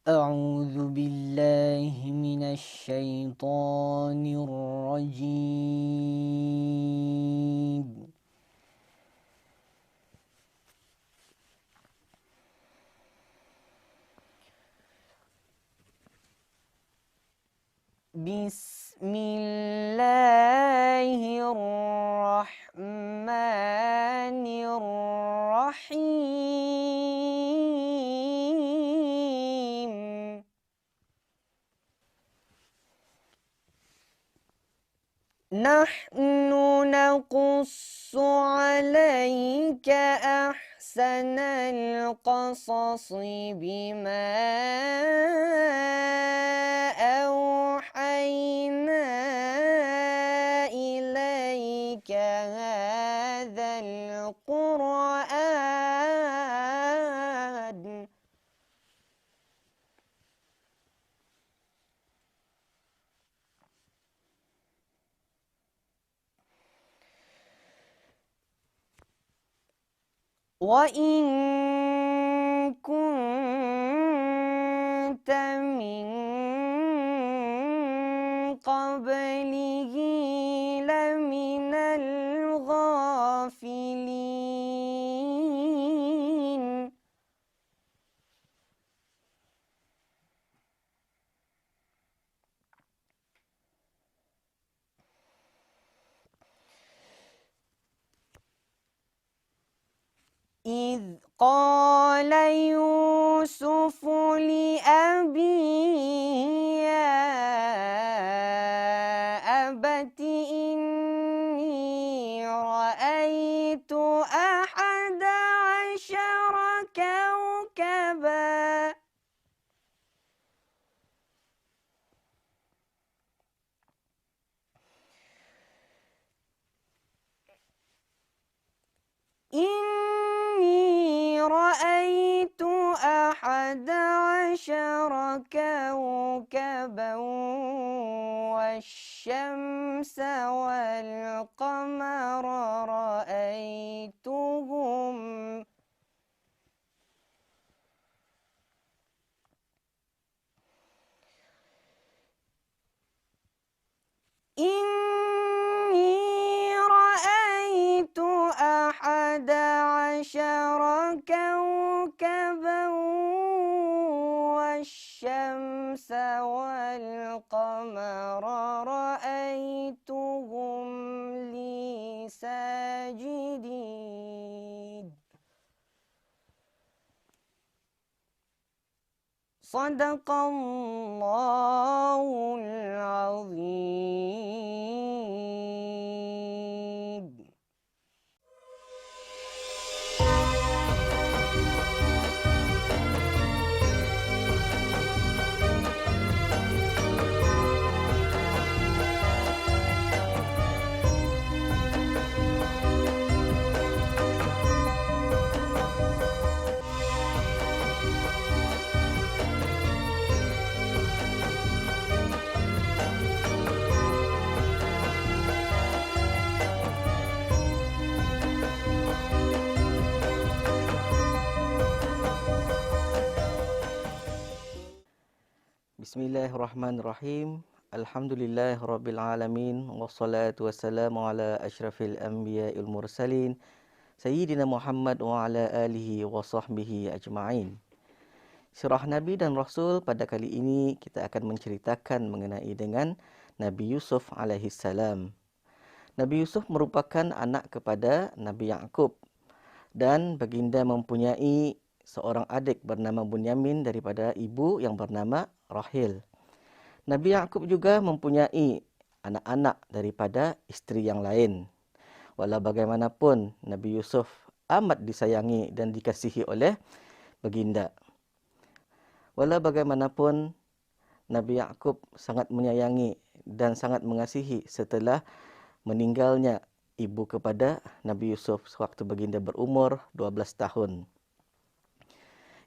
أعوذ بالله من الشيطان الرجيم. بسم الله الرحمن الرحيم. نحن نقص عليك أحسن القصص بما أوحينا إليك هذا القرآن وإن كنت من قبله لمن الغافلين. إذ قال يوسف لأبيه يا أبت إني رأيت أحد عشر كوكبا إني رأيت أحد عشر كوكبا والشمس والقمر رأيتهم إني رأيت أحد عشر كوكبا والشمس والقمر رأيتهم لي ساجدين. صدق الله العظيم. Bismillahirrahmanirrahim. Alhamdulillahirabbil alamin wassalatu wassalamu ala asyrafil anbiya'il mursalin sayyidina Muhammad wa ala alihi wa sahbihi ajma'in. Sirah Nabi dan Rasul pada kali ini kita akan menceritakan mengenai dengan Nabi Yusuf alaihi salam. Nabi Yusuf merupakan anak kepada Nabi Yaqub dan baginda mempunyai seorang adik bernama Bunyamin daripada ibu yang bernama Rahil. Nabi Yaqub juga mempunyai anak-anak daripada isteri yang lain. Walau bagaimanapun, Nabi Yusuf amat disayangi dan dikasihi oleh baginda. Walau bagaimanapun, Nabi Yaqub sangat menyayangi dan sangat mengasihi setelah meninggalnya ibu kepada Nabi Yusuf sewaktu baginda berumur 12 tahun.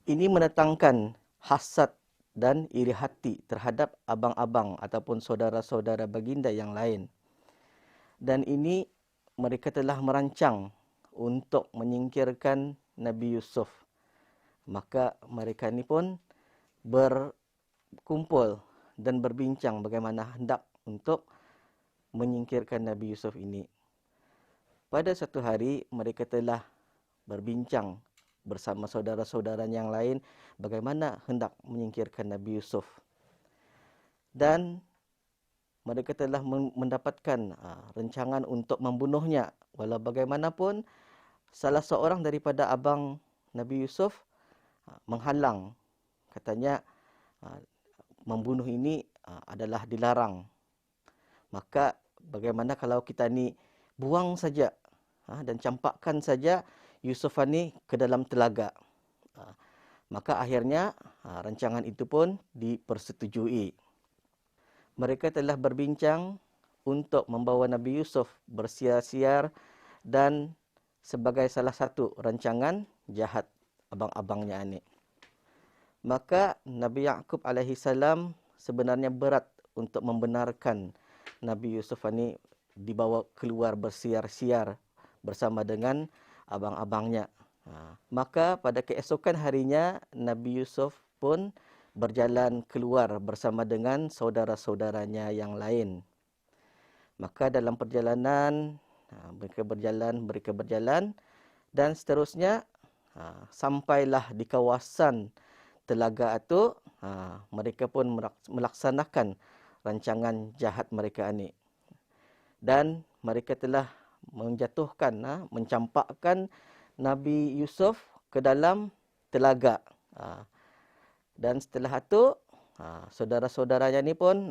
Ini mendatangkan hasad dan iri hati terhadap abang-abang ataupun saudara-saudara baginda yang lain. Dan ini mereka telah merancang untuk menyingkirkan Nabi Yusuf. Maka mereka ni pun berkumpul dan berbincang bagaimana hendak untuk menyingkirkan Nabi Yusuf ini. Pada satu hari mereka telah berbincang bersama saudara-saudara yang lain bagaimana hendak menyingkirkan Nabi Yusuf. Dan mereka telah mendapatkan rancangan untuk membunuhnya. Walau bagaimanapun, salah seorang daripada abang Nabi Yusuf menghalang. Katanya membunuh ini adalah dilarang. Maka bagaimana kalau kita ni buang saja dan campakkan saja Yusuf ni ke dalam telaga. Maka akhirnya rancangan itu pun dipersetujui. Mereka telah berbincang untuk membawa Nabi Yusuf bersiar-siar dan sebagai salah satu rancangan jahat abang-abangnya ini. Maka Nabi Yaqub alaihi salam sebenarnya berat untuk membenarkan Nabi Yusuf ini dibawa keluar bersiar-siar bersama dengan abang-abangnya. Maka pada keesokan harinya Nabi Yusuf pun berjalan keluar bersama dengan saudara-saudaranya yang lain. Maka dalam perjalanan mereka berjalan dan seterusnya sampailah di kawasan telaga itu, mereka pun melaksanakan rancangan jahat mereka ini. Dan mereka telah menjatuhkan, mencampakkan Nabi Yusuf ke dalam telaga. Dan setelah itu, saudara-saudaranya ini pun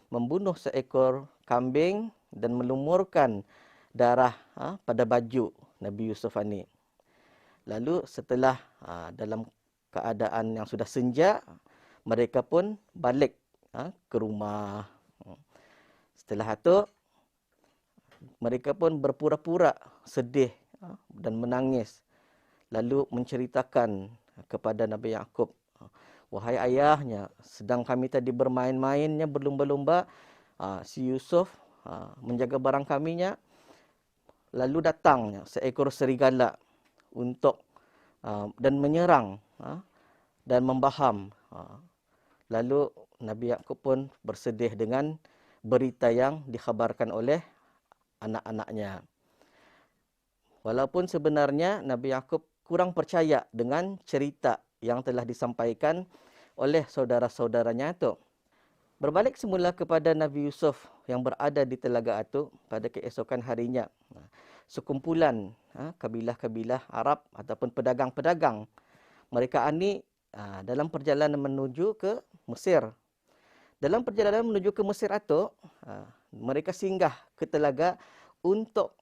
membunuh seekor kambing dan melumurkan darah pada baju Nabi Yusuf ini. Lalu setelah dalam keadaan yang sudah senja, mereka pun balik ke rumah. Setelah itu, mereka pun berpura-pura sedih dan menangis. Lalu menceritakan kepada Nabi Yaqub, "Wahai ayahnya, sedang kami tadi bermain-mainnya, berlumba-lumba, si Yusuf menjaga barang kaminya, lalu datangnya seekor serigala untuk dan menyerang dan membaham." Lalu Nabi Yaqub pun bersedih dengan berita yang dikhabarkan oleh anak-anaknya. Walaupun sebenarnya Nabi Yaqub kurang percaya dengan cerita yang telah disampaikan oleh saudara-saudaranya itu. Berbalik semula kepada Nabi Yusuf yang berada di telaga itu pada keesokan harinya. Sekumpulan kabilah-kabilah Arab ataupun pedagang-pedagang, mereka ini dalam perjalanan menuju ke Mesir. Dalam perjalanan menuju ke Mesir itu, mereka singgah ke telaga untuk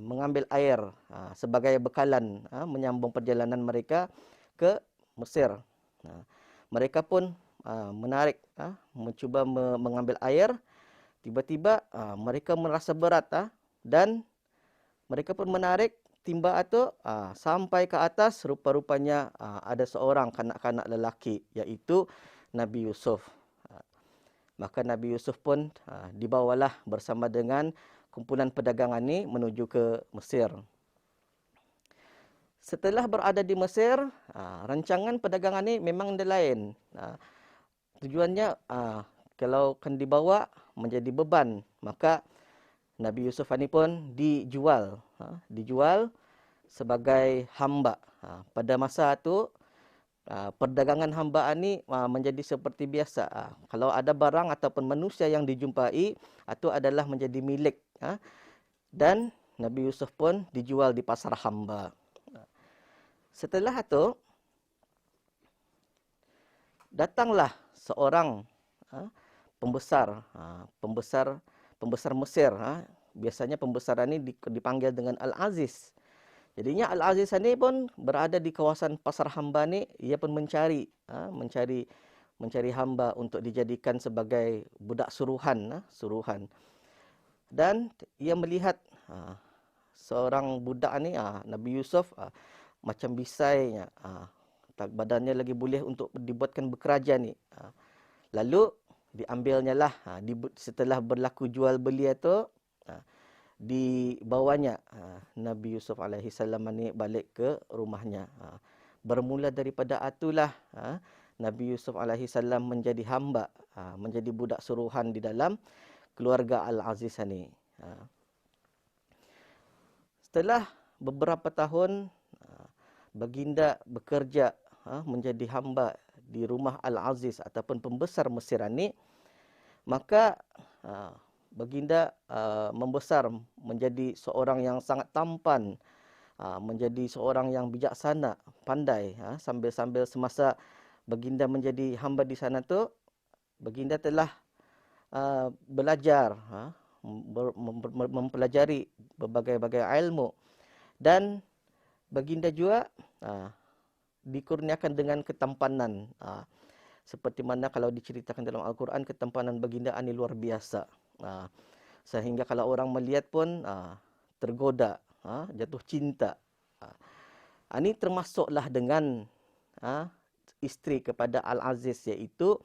mengambil air sebagai bekalan menyambung perjalanan mereka ke Mesir. Mereka pun menarik, mencuba mengambil air. Tiba-tiba mereka merasa berat dan mereka pun menarik timba itu sampai ke atas. Rupa-rupanya ada seorang kanak-kanak lelaki, iaitu Nabi Yusuf. Maka Nabi Yusuf pun dibawalah bersama dengan kumpulan pedagang ini menuju ke Mesir. Setelah berada di Mesir, rancangan perdagangan ini memang lain. Tujuannya kalau akan dibawa menjadi beban, maka Nabi Yusuf ini pun dijual sebagai hamba. Pada masa itu perdagangan hamba ini menjadi seperti biasa. Kalau ada barang ataupun manusia yang dijumpai, itu adalah menjadi milik. Dan Nabi Yusuf pun dijual di pasar hamba. Setelah itu, datanglah seorang pembesar Mesir. Biasanya pembesaran ini dipanggil dengan Al-Aziz. Jadinya Al-Aziz ini pun berada di kawasan pasar hamba ni. Ia pun mencari hamba untuk dijadikan sebagai budak suruhan. Dan ia melihat seorang budak ni, Nabi Yusuf, macam bisainya, badannya lagi boleh untuk dibuatkan bekerja ni. Lalu diambilnya lah, setelah berlaku jual beli itu, dibawanya Nabi Yusuf alaihi salam ni balik ke rumahnya. Bermula daripada itulah Nabi Yusuf alaihi salam menjadi hamba, menjadi budak suruhan di dalam keluarga Al-Aziz ini. Setelah beberapa tahun baginda bekerja menjadi hamba di rumah Al-Aziz ataupun pembesar Mesir ini, maka baginda membesar menjadi seorang yang sangat tampan, menjadi seorang yang bijaksana, pandai. Sambil-sambil semasa baginda menjadi hamba di sana tu, baginda telah belajar, mempelajari berbagai-bagai ilmu, dan baginda juga dikurniakan dengan ketampanan. Seperti mana kalau diceritakan dalam Al-Quran, ketampanan baginda ini luar biasa. Sehingga kalau orang melihat pun tergoda, jatuh cinta. Ini termasuklah dengan isteri kepada Al-Aziz, iaitu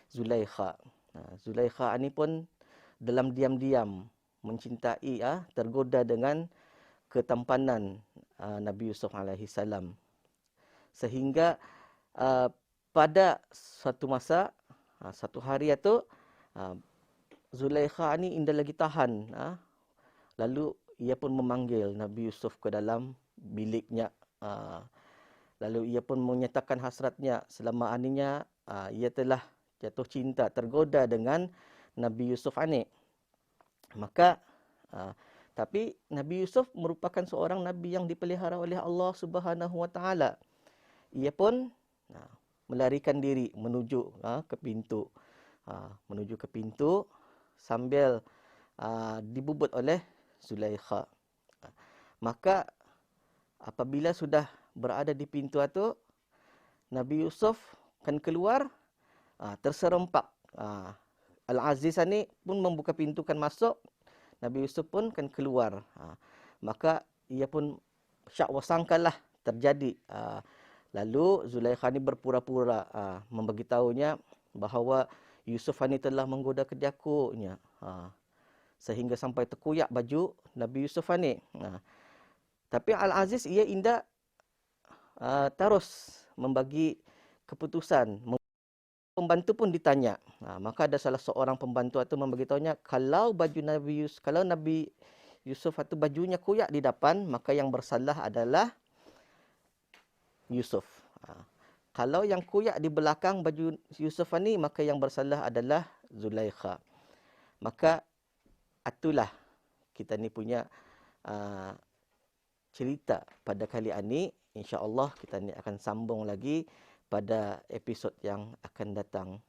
Zulaikha. Zulaikha ini pun dalam diam-diam mencintai, tergoda dengan ketampanan Nabi Yusuf alaihi salam. Sehingga pada suatu masa, satu hari itu, Zulaikha ni indah lagi tahan. Lalu ia pun memanggil Nabi Yusuf ke dalam biliknya. Lalu ia pun menyatakan hasratnya, selama aninya ia telah jatuh cinta, tergoda dengan Nabi Yusuf ni. Maka tapi Nabi Yusuf merupakan seorang nabi yang dipelihara oleh Allah Subhanahu Wa Taala. Ia pun melarikan diri menuju ke pintu, sambil dibubut oleh Zulaikha. Maka apabila sudah berada di pintu itu, Nabi Yusuf kan keluar, terserempak. Al-Aziz ni pun membuka pintu kan masuk, Nabi Yusuf pun kan keluar. Maka ia pun syak wasangkalah terjadi. Lalu Zulaikha ni berpura-pura memberitahunya bahawa Yusuf ni telah menggoda kediakunya, sehingga sampai terkoyak baju Nabi Yusuf ni. Tapi Al-Aziz ia indah terus membagi keputusan. Pembantu pun ditanya. Maka ada salah seorang pembantu itu memberitahunya, kalau Nabi Yusuf itu bajunya koyak di depan, maka yang bersalah adalah Yusuf. Kalau yang koyak di belakang baju Yusuf ni, maka yang bersalah adalah Zulaikha. Maka itulah kita ni punya cerita pada kali ini. InsyaAllah kita ni akan sambung lagi pada episod yang akan datang.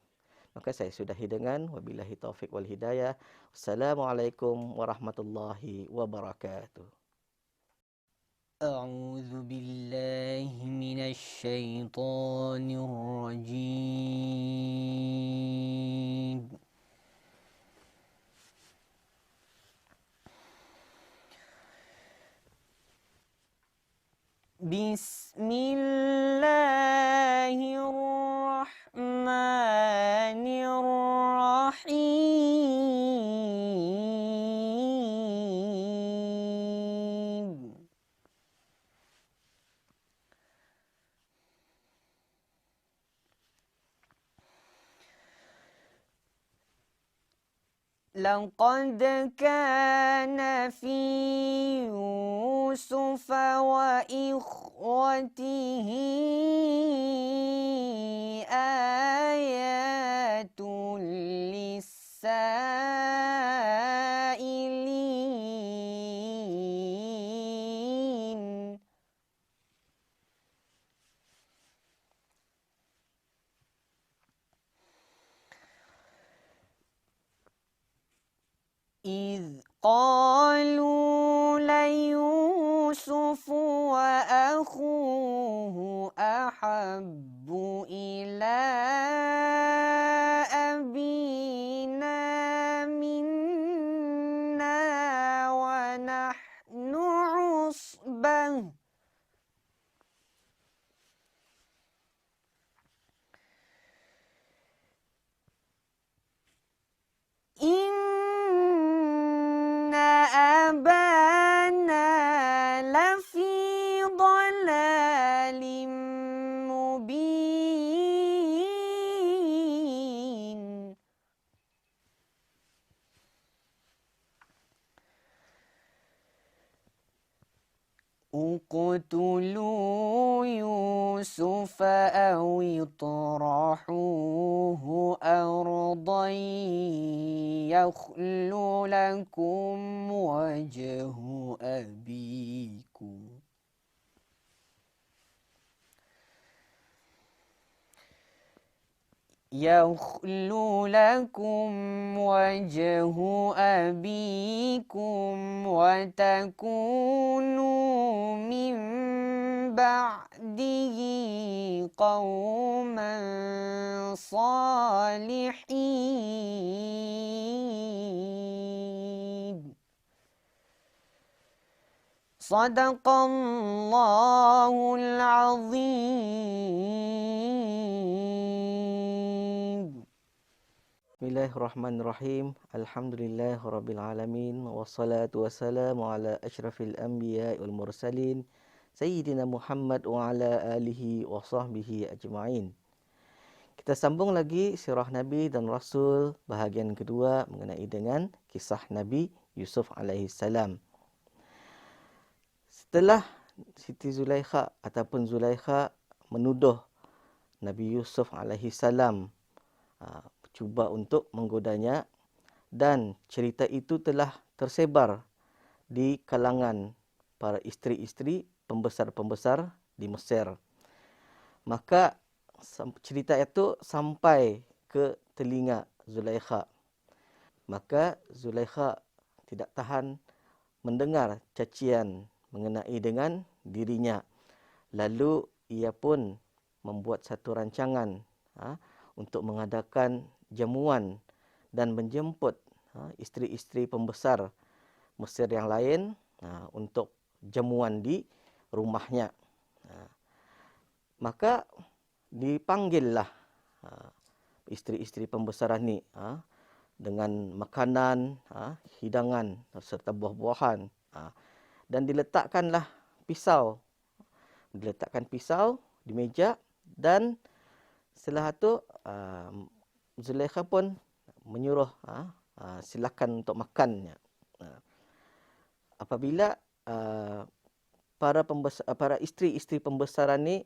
Maka saya sudahi dengan wabillahi taufik wal hidayah. Assalamualaikum warahmatullahi wabarakatuh. أعوذ بالله من الشيطان الرجيم. بسم الله الرحمن الرحيم. لقد كان في يوسف وإخوته آيات للسائلين. إذ قالوا ليوسف وأخوه أحب إلى أبينا منا ونحن عصبة إن أبانا لفي ضلال مبين. اقتلوا يوسف أو اطرحوه أرضا يخل لكم وجه أبيكم يخل لكم وجه أبيكم وتكونوا من بعده قوما صالحين صدق الله العظيم. Bismillahirrahmanirrahim. Alhamdulillahirabbil alamin wassalatu wassalamu ala asyrafil anbiya'i wal mursalin sayyidina Muhammad wa ala alihi wa sahbihi ajma'in. Kita sambung lagi sirah Nabi dan Rasul bahagian kedua mengenai dengan kisah Nabi Yusuf alaihi salam. Setelah Siti Zulaikha ataupun Zulaikha menuduh Nabi Yusuf alaihi salam cuba untuk menggodanya, dan cerita itu telah tersebar di kalangan para isteri-isteri pembesar-pembesar di Mesir. Maka cerita itu sampai ke telinga Zulaikha. Maka Zulaikha tidak tahan mendengar cacian mengenai dengan dirinya. Lalu ia pun membuat satu rancangan untuk mengadakan jamuan dan menjemput isteri-isteri pembesar Mesir yang lain untuk jamuan di rumahnya. Maka dipanggillah isteri-isteri pembesar ini dengan makanan, hidangan serta buah-buahan, dan diletakkanlah pisau. Diletakkan pisau di meja, dan setelah itu Zulaikha pun menyuruh silakan untuk makannya. Apabila para isteri-isteri pembesaran ni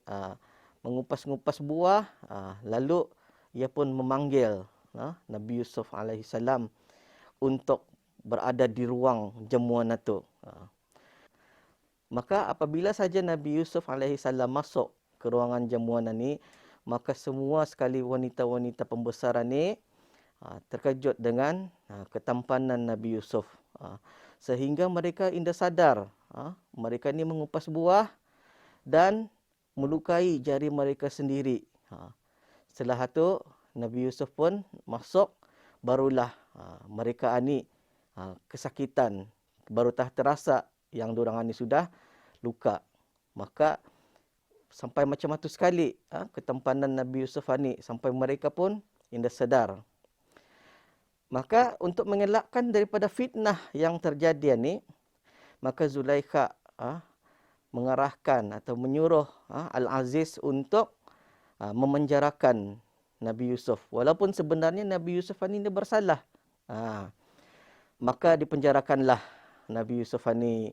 mengupas-ngupas buah, lalu ia pun memanggil Nabi Yusuf alaihi salam untuk berada di ruang jamuan itu. Maka apabila saja Nabi Yusuf alaihi salam masuk ke ruangan jamuan ini, maka semua sekali wanita-wanita pembesaran ni terkejut dengan ketampanan Nabi Yusuf. Sehingga mereka indah sadar mereka ni mengupas buah dan melukai jari mereka sendiri. Setelah itu Nabi Yusuf pun masuk, barulah mereka ni kesakitan, baru terasa yang diorang ni sudah luka. Maka sampai macam itu sekali ketampanan Nabi Yusuf ni, sampai mereka pun indah sedar. Maka untuk mengelakkan daripada fitnah yang terjadi ni, maka Zulaikha mengarahkan atau menyuruh Al-Aziz untuk memenjarakan Nabi Yusuf. Walaupun sebenarnya Nabi Yusuf ni dia bersalah. Maka dipenjarakanlah Nabi Yusuf ni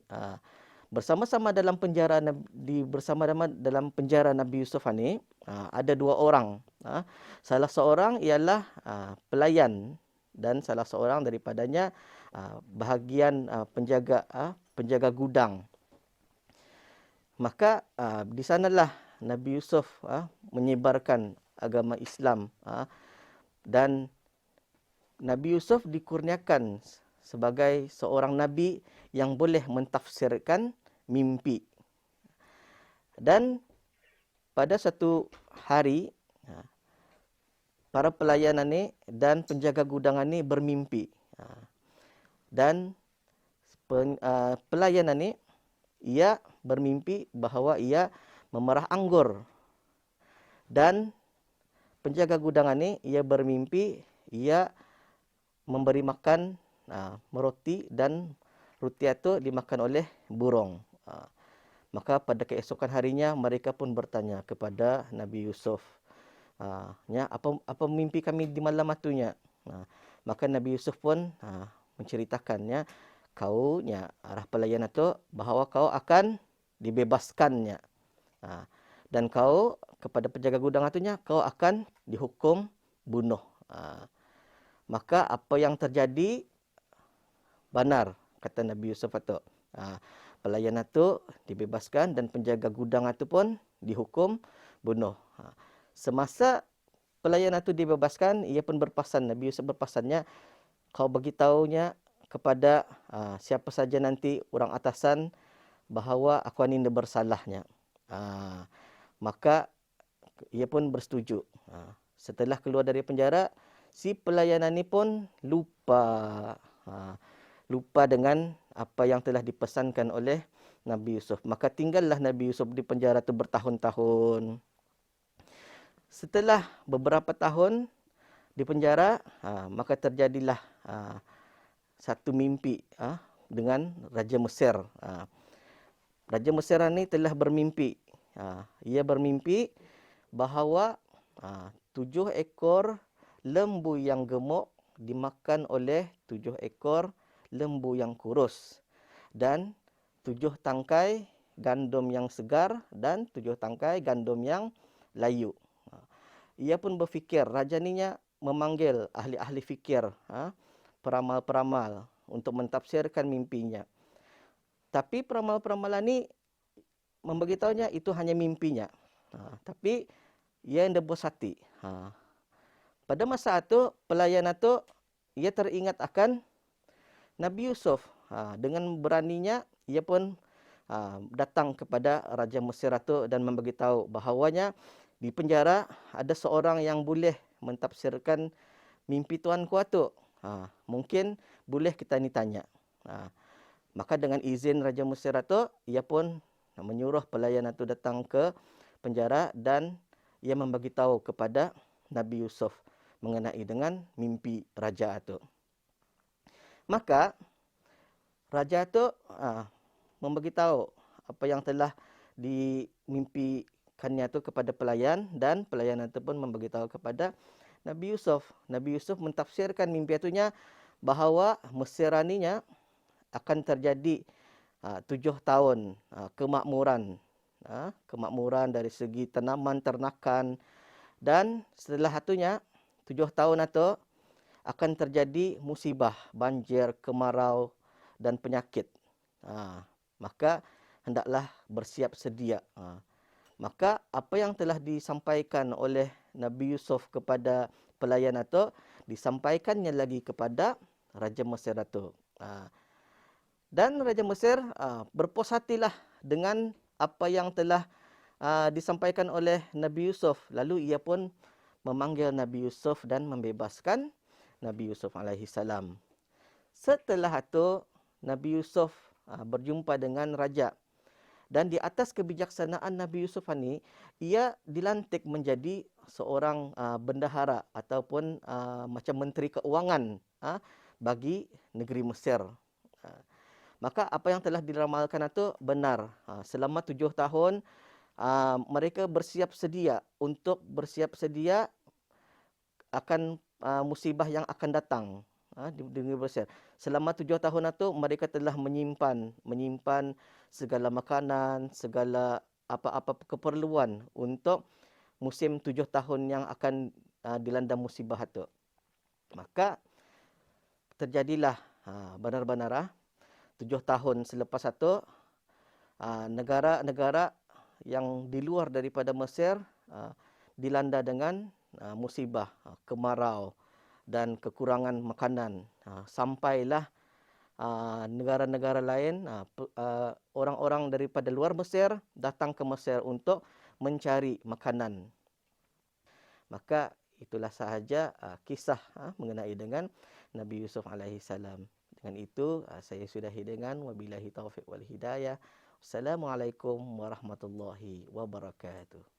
bersama-sama dalam penjara dalam penjara Nabi Yusuf ni ada dua orang. Salah seorang ialah pelayan dan salah seorang daripadanya bahagian penjaga gudang. Maka di sanalah Nabi Yusuf menyebarkan agama Islam, dan Nabi Yusuf dikurniakan sebagai seorang nabi yang boleh mentafsirkan mimpi. Dan pada satu hari para pelayan ni dan penjaga gudang ni bermimpi. Dan pelayan ni ia bermimpi bahawa ia memerah anggur. Dan penjaga gudang ni ia bermimpi ia memberi makan meroti, dan roti itu dimakan oleh burung. Maka pada keesokan harinya mereka pun bertanya kepada Nabi Yusuf, apa mimpi kami di malam itunya. Maka Nabi Yusuf pun menceritakannya, arah pelayan itu bahawa kau akan dibebaskannya. Dan kau kepada penjaga gudang itunya kau akan dihukum bunuh. Maka apa yang terjadi benar, kata Nabi Yusuf itu. Pelayan itu dibebaskan dan penjaga gudang itu pun dihukum bunuh. Semasa pelayan itu dibebaskan, ia pun berpesan, Nabi Yusuf berpesannya, kau beritahunya kepada siapa saja nanti orang atasan bahawa aku ini bersalahnya. Maka ia pun bersetuju. Setelah keluar dari penjara, si pelayan ini pun lupa dengan apa yang telah dipesankan oleh Nabi Yusuf. Maka tinggallah Nabi Yusuf di penjara itu bertahun-tahun. Setelah beberapa tahun di penjara, maka terjadilah satu mimpi dengan Raja Mesir. Raja Mesir ini telah bermimpi. Ia bermimpi bahawa 7 ekor lembu yang gemuk dimakan oleh 7 ekor lembu yang kurus. Dan 7 tangkai gandum yang segar dan 7 tangkai gandum yang layu. Ia pun berfikir, raja ninya memanggil ahli-ahli fikir, peramal-peramal untuk mentafsirkan mimpinya. Tapi peramal-peramal ini memberitahunya itu hanya mimpinya. Tapi ia tidak puas hati. Pada masa itu, pelayan itu, ia teringat akan Nabi Yusuf. Dengan beraninya, ia pun datang kepada Raja Mesir itu dan memberitahu bahawanya di penjara ada seorang yang boleh mentafsirkan mimpi tuanku itu. Mungkin boleh kita ni tanya. Maka dengan izin Raja Mesir itu, ia pun menyuruh pelayan itu datang ke penjara dan ia memberitahu kepada Nabi Yusuf mengenai dengan mimpi raja itu. Maka raja itu memberitahu apa yang telah dimimpikannya itu kepada pelayan dan pelayan itu pun memberitahu kepada Nabi Yusuf. Nabi Yusuf mentafsirkan mimpi itunya bahawa Mesir aninya akan terjadi 7 tahun kemakmuran. Kemakmuran dari segi tanaman, ternakan. Dan setelah itunya, 7 tahun itu akan terjadi musibah, banjir, kemarau dan penyakit. Maka hendaklah bersiap sedia. Maka apa yang telah disampaikan oleh Nabi Yusuf kepada pelayan itu, disampaikannya lagi kepada Raja Mesir itu. Dan Raja Mesir berpuas hatilah dengan apa yang telah disampaikan oleh Nabi Yusuf. Lalu ia pun memanggil Nabi Yusuf dan membebaskan Nabi Yusuf alaihi salam. Setelah itu Nabi Yusuf berjumpa dengan raja. Dan di atas kebijaksanaan Nabi Yusuf ini, ia dilantik menjadi seorang bendahara ataupun macam menteri keuangan bagi negeri Mesir. Maka apa yang telah diramalkan itu benar. Selama 7 tahun mereka bersiap sedia akan musibah yang akan datang di negeri Mesir. Selama 7 tahun itu mereka telah menyimpan segala makanan, segala apa-apa keperluan untuk musim 7 tahun yang akan dilanda musibah itu. Maka terjadilah benar-benar 7 tahun selepas itu negara-negara yang di luar daripada Mesir dilanda dengan musibah, kemarau dan kekurangan makanan. Sampailah negara-negara lain, orang-orang daripada luar Mesir datang ke Mesir untuk mencari makanan. Maka itulah sahaja kisah mengenai dengan Nabi Yusuf alaihi salam. Dengan itu saya sudahi dengan wabillahi taufiq wal hidayah. Assalamualaikum warahmatullahi wabarakatuh.